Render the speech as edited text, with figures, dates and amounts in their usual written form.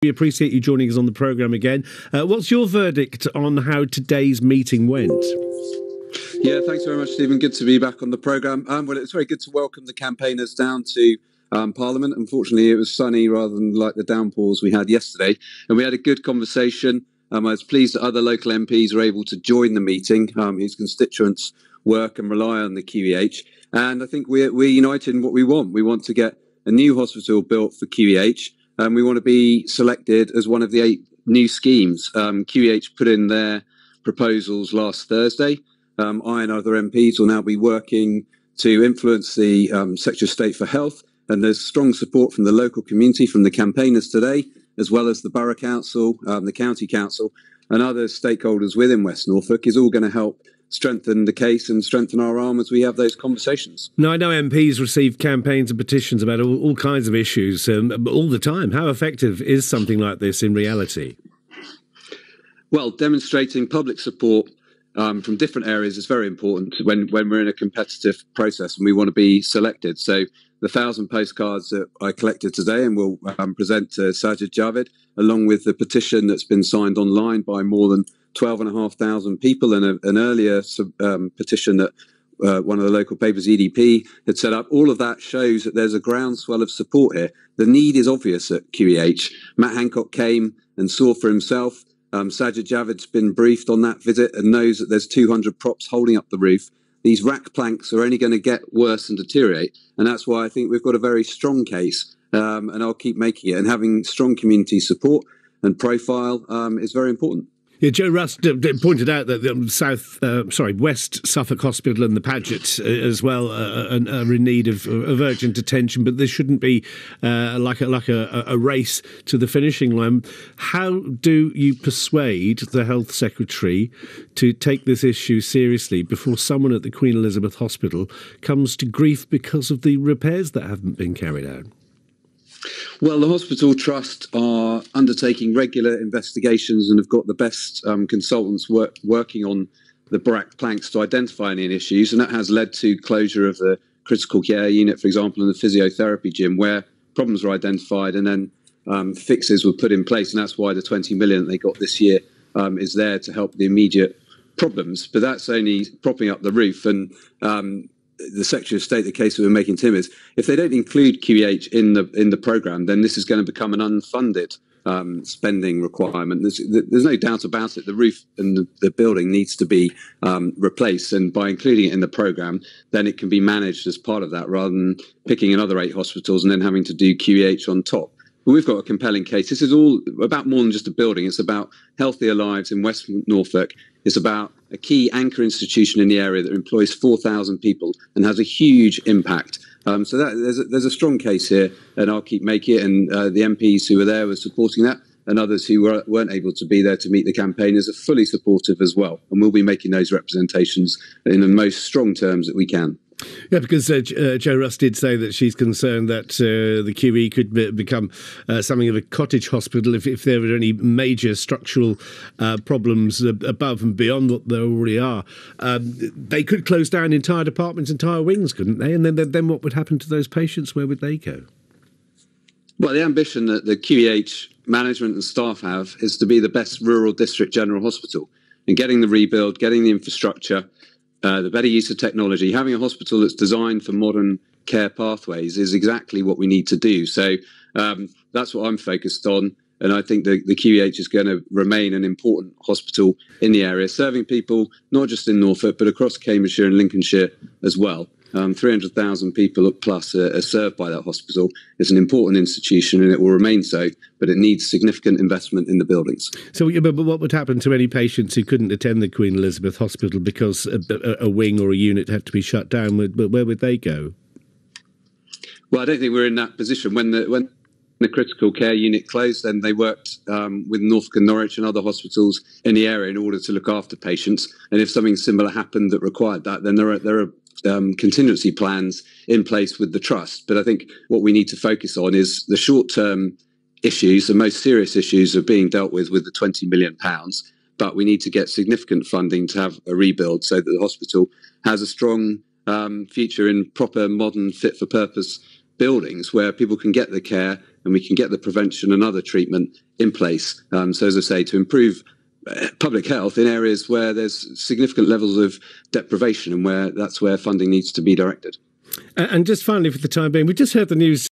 We appreciate you joining us on the programme again. What's your verdict on how today's meeting went? Yeah, thanks very much, Stephen. Good to be back on the programme. Well, it's very good to welcome the campaigners down to Parliament. Unfortunately, it was sunny rather than like the downpours we had yesterday. And we had a good conversation. I was pleased that other local MPs were able to join the meeting, whose constituents work and rely on the QEH. And I think we're united in what we want. We want to get a new hospital built for QEH. And we want to be selected as one of the 8 new schemes. QEH put in their proposals last Thursday. I and other MPs will now be working to influence the Secretary of State for Health, and there's strong support from the local community, from the campaigners today, as well as the Borough Council, the County Council, and other stakeholders within West Norfolk is all going to help strengthen the case and strengthen our arm as we have those conversations. Now, I know MPs receive campaigns and petitions about all kinds of issues all the time. How effective is something like this in reality? Well, demonstrating public support from different areas is very important when we're in a competitive process and we want to be selected. So the 1,000 postcards that I collected today and will present to Sajid Javid, along with the petition that's been signed online by more than 12,500 people, and an earlier petition that one of the local papers, EDP, had set up. All of that shows that there's a groundswell of support here. The need is obvious at QEH. Matt Hancock came and saw for himself. Sajid Javid's been briefed on that visit and knows that there's 200 props holding up the roof. These rack planks are only going to get worse and deteriorate. And that's why I think we've got a very strong case, and I'll keep making it. And having strong community support and profile is very important. Yeah, Joe Rust pointed out that the West Suffolk Hospital and the Paget as well are in need of urgent attention, but this shouldn't be like a race to the finishing line. How do you persuade the Health Secretary to take this issue seriously before someone at the Queen Elizabeth Hospital comes to grief because of the repairs that haven't been carried out? Well, the Hospital Trust are undertaking regular investigations and have got the best consultants working on the brack planks to identify any issues, and that has led to closure of the critical care unit, for example, and the physiotherapy gym, where problems were identified and then fixes were put in place, and that's why the 20 million that they got this year is there to help the immediate problems. But that's only propping up the roof, and the Secretary of State, the case that we're making to him is, if they don't include QEH in the programme, then this is going to become an unfunded spending requirement. There's no doubt about it. The roof and the building needs to be replaced, and by including it in the programme, then it can be managed as part of that, rather than picking another 8 hospitals and then having to do QEH on top. But we've got a compelling case. This is all about more than just a building. It's about healthier lives in West Norfolk. It's about a key anchor institution in the area that employs 4,000 people and has a huge impact. So there's a strong case here, and I'll keep making it. And the MPs who were there were supporting that, and others who weren't able to be there to meet the campaigners are fully supportive as well. And we'll be making those representations in the most strong terms that we can. Yeah, because Jo Rust did say that she's concerned that the QE could become something of a cottage hospital if there were any major structural problems above and beyond what there already are. They could close down entire departments, entire wings, couldn't they? And then what would happen to those patients? Where would they go? Well, the ambition that the QEH management and staff have is to be the best rural district general hospital, and getting the rebuild, getting the infrastructure, the better use of technology, having a hospital that's designed for modern care pathways is exactly what we need to do. So that's what I'm focused on. And I think the QEH is going to remain an important hospital in the area, serving people not just in Norfolk, but across Cambridgeshire and Lincolnshire as well. 300,000 people plus are served by that hospital. It's an important institution and it will remain so, but it needs significant investment in the buildings. So, but what would happen to any patients who couldn't attend the Queen Elizabeth Hospital because a wing or a unit had to be shut down? Where would they go? Well, I don't think we're in that position. When the critical care unit closed, then they worked with Norfolk and Norwich and other hospitals in the area in order to look after patients. And if something similar happened that required that, then there are contingency plans in place with the trust. But I think what we need to focus on is the short-term issues. The most serious issues are being dealt with the £20 million. But we need to get significant funding to have a rebuild so that the hospital has a strong future in proper, modern, fit-for-purpose buildings where people can get the care and we can get the prevention and other treatment in place. So as I say, to improve public health in areas where there's significant levels of deprivation and that's where funding needs to be directed. And just finally, for the time being, we just heard the news